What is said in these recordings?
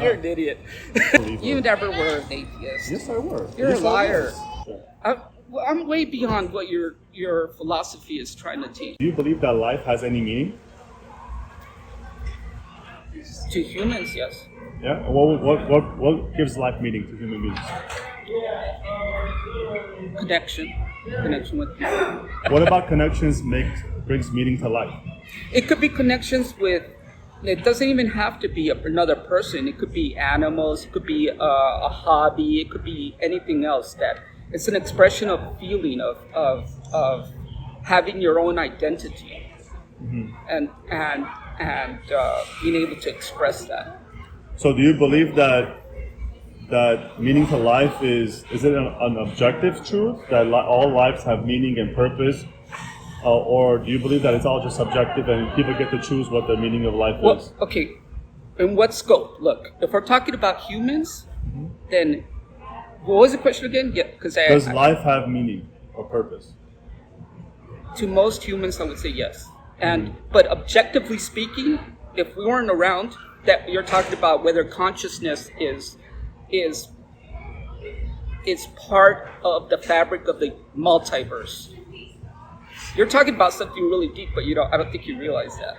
You're an idiot. You never were an atheist. Yes, I were. You're Yes, a liar. Sure. I'm way beyond what your philosophy is trying to teach. Do you believe that life has any meaning? To humans, yes. Yeah. What gives life meaning to human beings? Connection with people. What about connections brings meaning to life? It could be connections with. It doesn't even have to be another person. It could be animals. It could be a hobby. It could be anything else. That it's an expression of feeling of having your own identity, and being able to express that. So, do you believe that meaning to life is it an objective truth that all lives have meaning and purpose? Or do you believe that it's all just subjective and people get to choose what the meaning of life is? Okay. In what scope? Look, if we're talking about humans, then what was the question again? Yeah, because does life have meaning or purpose? To most humans, I would say yes. But objectively speaking, if we weren't around, that you're talking about whether consciousness is part of the fabric of the multiverse. You're talking about something really deep, but I don't think you realize that.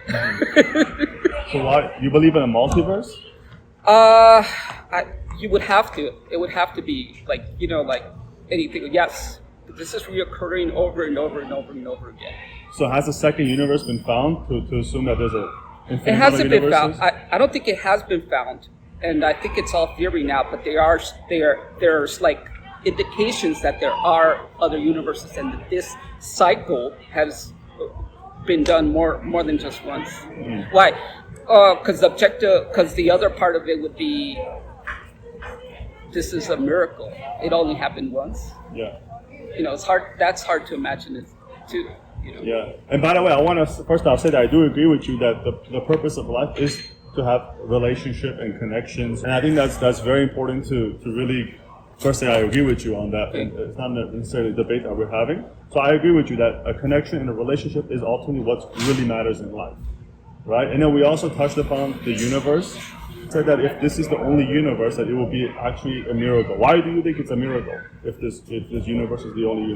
So why you believe in a multiverse? You would have to. It would have to be like anything. Yes, this is reoccurring over and over and over and over again. So has a second universe been found to assume that there's a infinite It hasn't been found. I don't think it has been found, and I think it's all theory now. But there's like indications that there are other universes, and that this cycle has been done more than just once. Why? Because the other part of it would be this is a miracle. It only happened once. Yeah. It's hard. That's hard to imagine it too. Yeah. And by the way, I want to first off say that I do agree with you that the purpose of life is to have relationship and connections, and I think that's very important to really. Firstly, I agree with you on that. And it's not necessarily a debate that we're having. So I agree with you that a connection and a relationship is ultimately what really matters in life, right? And then we also touched upon the universe. Said that if this is the only universe, that it will be actually a miracle. Why do you think it's a miracle if this universe is the only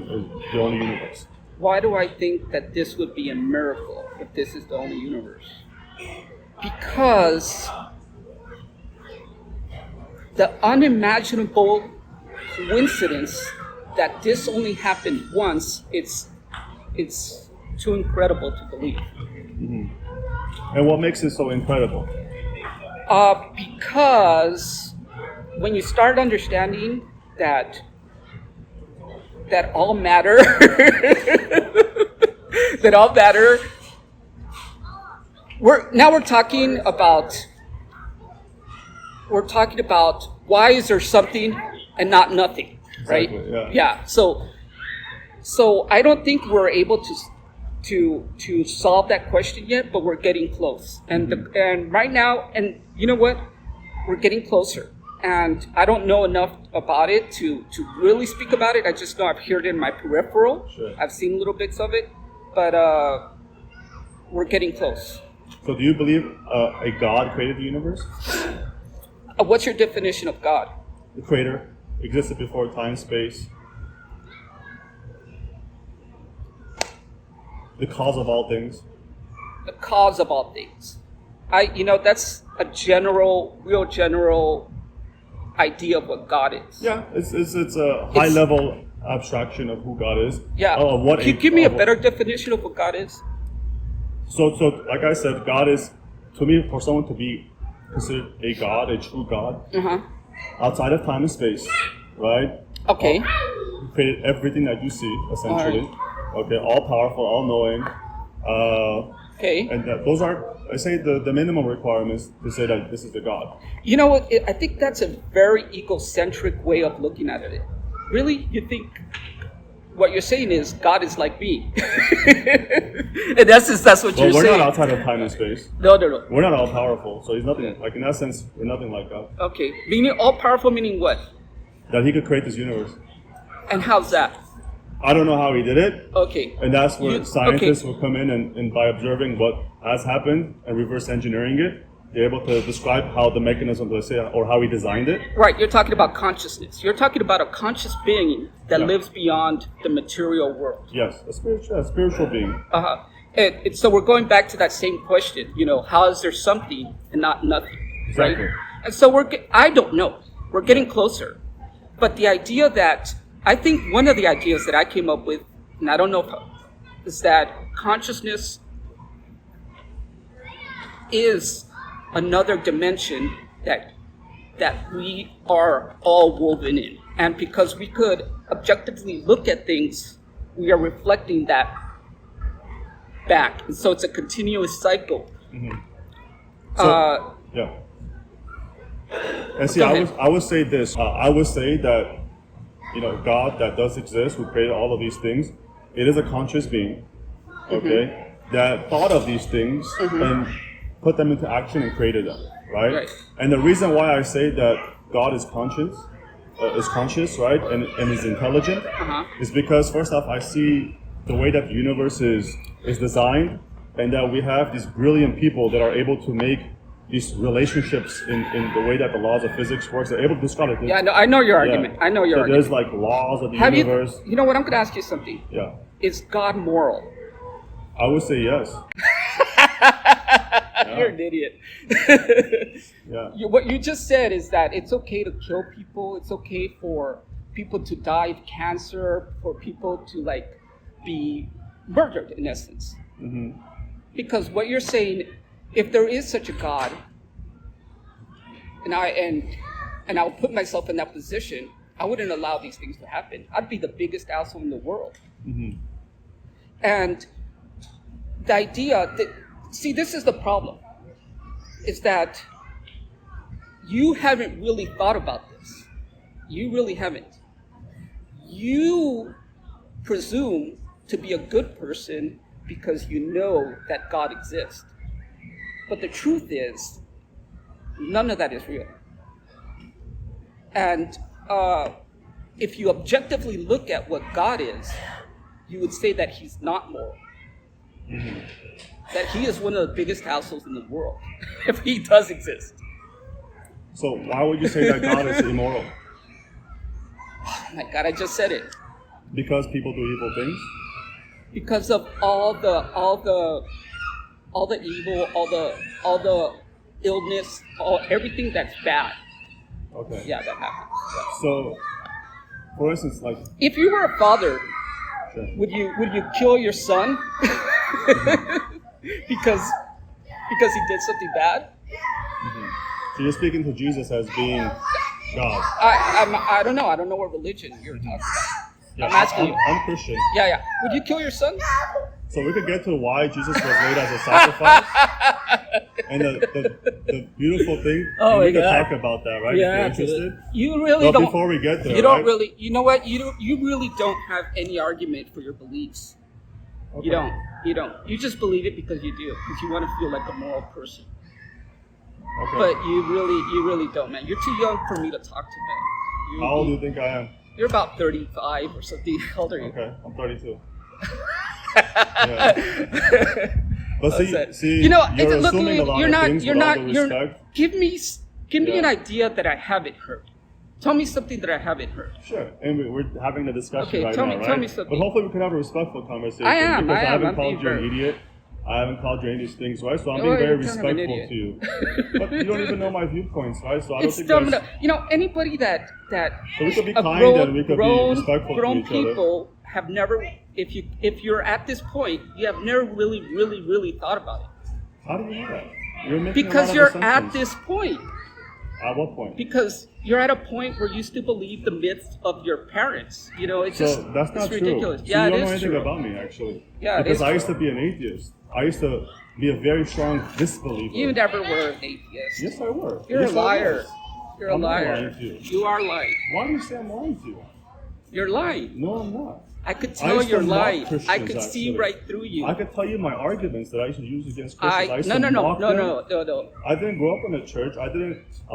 universe? Why do I think that this would be a miracle if this is the only universe? Because the unimaginable coincidence that this only happened once, it's too incredible to believe. And what makes it so incredible? Because when you start understanding that all matter we're talking about why is there something and not nothing, right? Exactly, yeah. So I don't think we're able to solve that question yet, but we're getting close. And right now, and you know what? We're getting closer. And I don't know enough about it to really speak about it. I just know I've heard it in my peripheral. Sure. I've seen little bits of it, but we're getting close. So do you believe a God created the universe? What's your definition of God? The creator existed before time, space. The cause of all things. The cause of all things. That's a real general idea of what God is. Yeah, it's a high level abstraction of who God is. Yeah. Can you give me a better definition of what God is? So like I said, God is, to me, for someone to be considered a God, a true God, outside of time and space, right? Okay. He created everything that you see, essentially. Right. Okay, all powerful, all knowing. Okay. And those are, I say, the minimum requirements to say that this is the God. You know what? I think that's a very egocentric way of looking at it. Really? You think what you're saying is God is like me? In essence, that's what you're saying. Well, we're not outside of time and space. No. We're not all powerful, so he's nothing. Like in that sense, we're nothing like God. Okay. Meaning all powerful, meaning what? That he could create this universe. And how's that? I don't know how he did it. Okay. And that's where scientists will come in and by observing what has happened and reverse engineering it, You're able to describe how the mechanism, let's say, or how he designed it. Right, you're talking about consciousness. You're talking about a conscious being that Yeah. lives beyond the material world. Yes, a spiritual being. Uh-huh. And so we're going back to that same question, how is there something and not nothing, Exactly. right? And so I don't know. We're getting closer. But the idea that, I think one of the ideas that I came up with, and I don't know if, is that consciousness is another dimension that we are all woven in. And because we could objectively look at things, we are reflecting that back. And so it's a continuous cycle. Mm-hmm. So, yeah. And see, I would say this. I would say that, God that does exist, who created all of these things, it is a conscious being, okay, that thought of these things and put them into action and created them, right? And the reason why I say that God is conscious, right, and is intelligent, is because first off, I see the way that the universe is designed, and that we have these brilliant people that are able to make these relationships in the way that the laws of physics works. They're able to describe it. Yeah, I know your argument. Yeah. I know your so argument. There's like laws of the Have universe. You know what? I'm going to ask you something. Yeah. Is God moral? I would say yes. You're an idiot. Yeah. What you just said is that it's okay to kill people. It's okay for people to die of cancer, for people to be murdered in essence. Mm-hmm. Because what you're saying, if there is such a God, and I'll put myself in that position, I wouldn't allow these things to happen. I'd be the biggest asshole in the world. Mm-hmm. And the idea that, see, this is the problem, is that you haven't really thought about this. You really haven't. You presume to be a good person because you know that God exists. But the truth is, none of that is real. And if you objectively look at what God is, you would say that he's not moral. Mm-hmm. That he is one of the biggest assholes in the world, if he does exist. So why would you say that God is immoral? Oh my God, I just said it. Because people do evil things? Because of all the evil, all the illness, everything that's bad. Okay. Yeah, that happens. Yeah. So, for instance, if you were a father, sure, would you kill your son because he did something bad? Mm-hmm. So you're speaking to Jesus as being God. I don't know. I don't know what religion you're talking about. Yeah, I'm asking you. I'm Christian. Yeah. Would you kill your son? So we could get to why Jesus was made as a sacrifice. And the beautiful thing, oh we could talk about that, right? Yeah, if you're interested. You really don't. Before we get there, you don't right? really. You know what? You really don't have any argument for your beliefs. Okay. You don't. You just believe it because you do, because you want to feel like a moral person. Okay. But you really don't, man. You're too young for me to talk to, man. How old do you think I am? You're about 35 or something. How old are you? Okay, I'm 32. Yeah. But see, you're assuming a lot of things with all due respect. Give me an idea that I haven't heard. Tell me something that I haven't heard. Sure, and we're having a discussion right now, right? Tell me something. But hopefully we can have a respectful conversation. I am. Because I haven't I'm called you an idiot. I haven't called you any of these things, right? So I'm being very respectful to you. But you don't even know my viewpoinents, right? So I don't think that's... anybody that So we could be kind and we could be respectful to each people have never, if you're at this point, you have never really thought about it. How do you know that? You're making because a lot you're of at assumptions. this point. At what point? Because you're at a point where you still believe the myths of your parents. It's just that's not ridiculous. True. Yeah, so you it don't know is anything true. about me, actually. Yeah, because I used true. to be an atheist. I used to be a very strong disbeliever. You never were an atheist. Yes, I were. You're yes, a liar. You're a I'm liar. not lying to you. You are lying. Why do you say I'm lying to you? You're lying. No, I'm not. I could tell you're lying. I could see actually. right through you. I could tell you my arguments that I used to use against Christians. I used No. to mock them. No. I didn't grow up in a church. I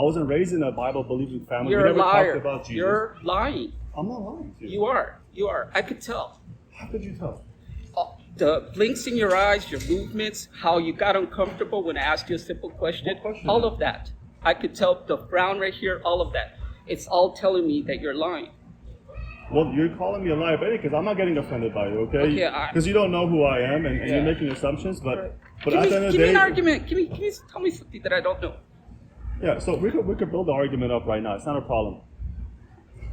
wasn't raised in a Bible-believing family. You're we never a liar. talked about Jesus. You're lying. I'm not lying to you. You are. I could tell. How could you tell? The blinks in your eyes, your movements, how you got uncomfortable when I asked you a simple question, What question? all of that. I could tell the frown right here, all of that. It's all telling me that you're lying. Well, you're calling me a liar, because I'm not getting offended by you, okay? Okay, Because you don't know who I am, and Yeah. you're making assumptions. But Give at me, the end of the give me day, an argument. Give me, tell me something that I don't know. yeah. So we could build the argument up right now. It's not a problem.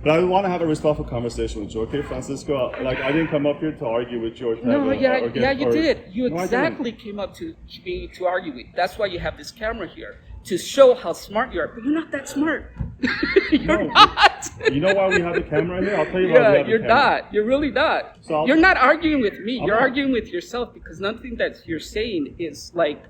But I want to have a respectful conversation with you, okay, Francisco? Like, I didn't come up here to argue with you or to No, have a, yeah, or get, yeah, you or, did. You No, I didn't. exactly came up to me to argue with. That's why you have this camera here to show how smart you are. But you're not that smart. You're No. not. You know why we have the camera here? I'll tell you why we Yeah, have the you're camera. not. You're really not. So You're not arguing with me. I'm You're not. arguing with yourself because nothing that you're saying is like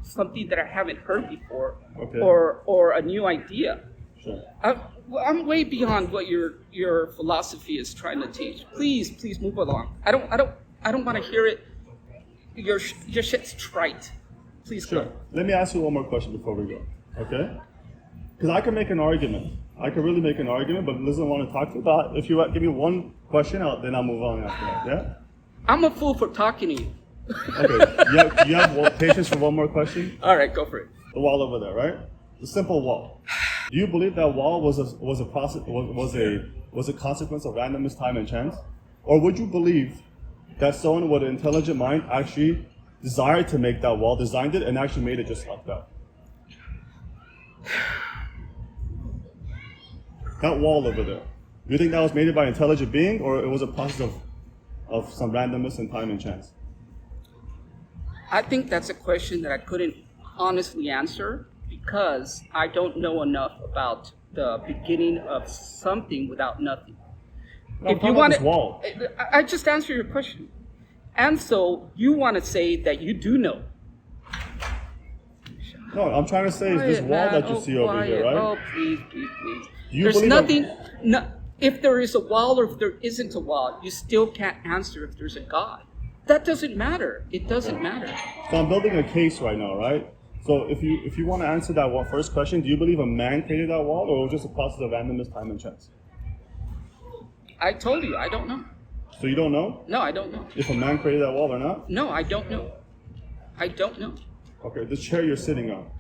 something that I haven't heard before, Okay. or a new idea. Sure. I'm way beyond what your philosophy is trying to teach. Please move along. I don't want to hear it. Your shit's trite. Please Sure. go. Let me ask you one more question before we go, okay? Because I can make an argument. I can really make an argument, but Liz doesn't want to talk to you. But if you give me one question, then I'll move on after that, yeah? I'm a fool for talking to you. Okay, you have patience for one more question? All right, go for it. The wall over there, right? The simple wall. Do you believe that wall was a consequence of randomness, time, and chance? Or would you believe that someone with an intelligent mind actually desired to make that wall, designed it, and actually made it just like that? That wall over there. Do you think that was made by an intelligent being, or it was a process of some randomness and time and chance? I think that's a question that I couldn't honestly answer because I don't know enough about the beginning of something without nothing. No, I'm talking about this wall. I just answered your question. And so you want to say that you do know. No, I'm trying to say is this Quiet, wall man. that you see over Quiet. here, right? Oh, please. You There's believe nothing. No, if there is a wall or if there isn't a wall, you still can't answer if there's a God. That doesn't matter. It doesn't matter. So I'm building a case right now, right? So if you want to answer that one first question, do you believe a man created that wall, or it was just a process of randomness, time, and chance? I told you, I don't know. So you don't know No, I don't know. if a man created that wall or not? No, I don't know. I don't know. Okay, the chair you're sitting on.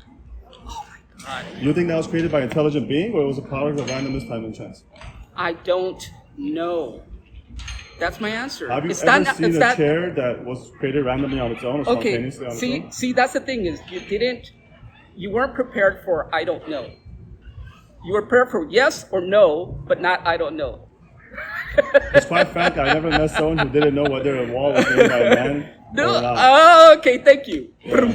God. You think that was created by an intelligent being, or it was a product of randomness, time, and chance? I don't know. That's my answer. Have you It's ever not- seen it's a that- chair that was created randomly on its own, or Okay, spontaneously on its own? see, that's the thing is you weren't prepared for I don't know. You were prepared for yes or no, but not I don't know. It's quite frank, I never met someone who didn't know whether a wall was made by a man No, or not. oh, okay, thank you. Yeah.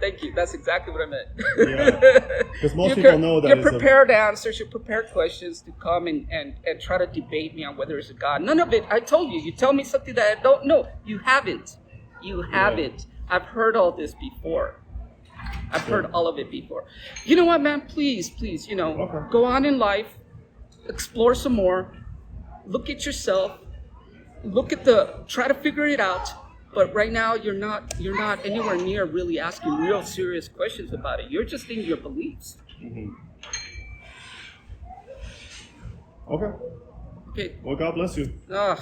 Thank you. That's exactly what I meant. Yeah. 'Cause most You're people pre- know that you're it's a- prepared answers, you're prepared questions to come and try to debate me on whether it's a God. None of it. I told you. You tell me something that I don't know. You haven't. You haven't. I've heard all this before. I've heard all of it before. You know what, man? Please, Okay. go on in life, explore some more, look at yourself, try to figure it out. But right now, you're not anywhere near really asking real serious questions about it. You're just in your beliefs. Okay. Okay. Well, God bless you. Ugh.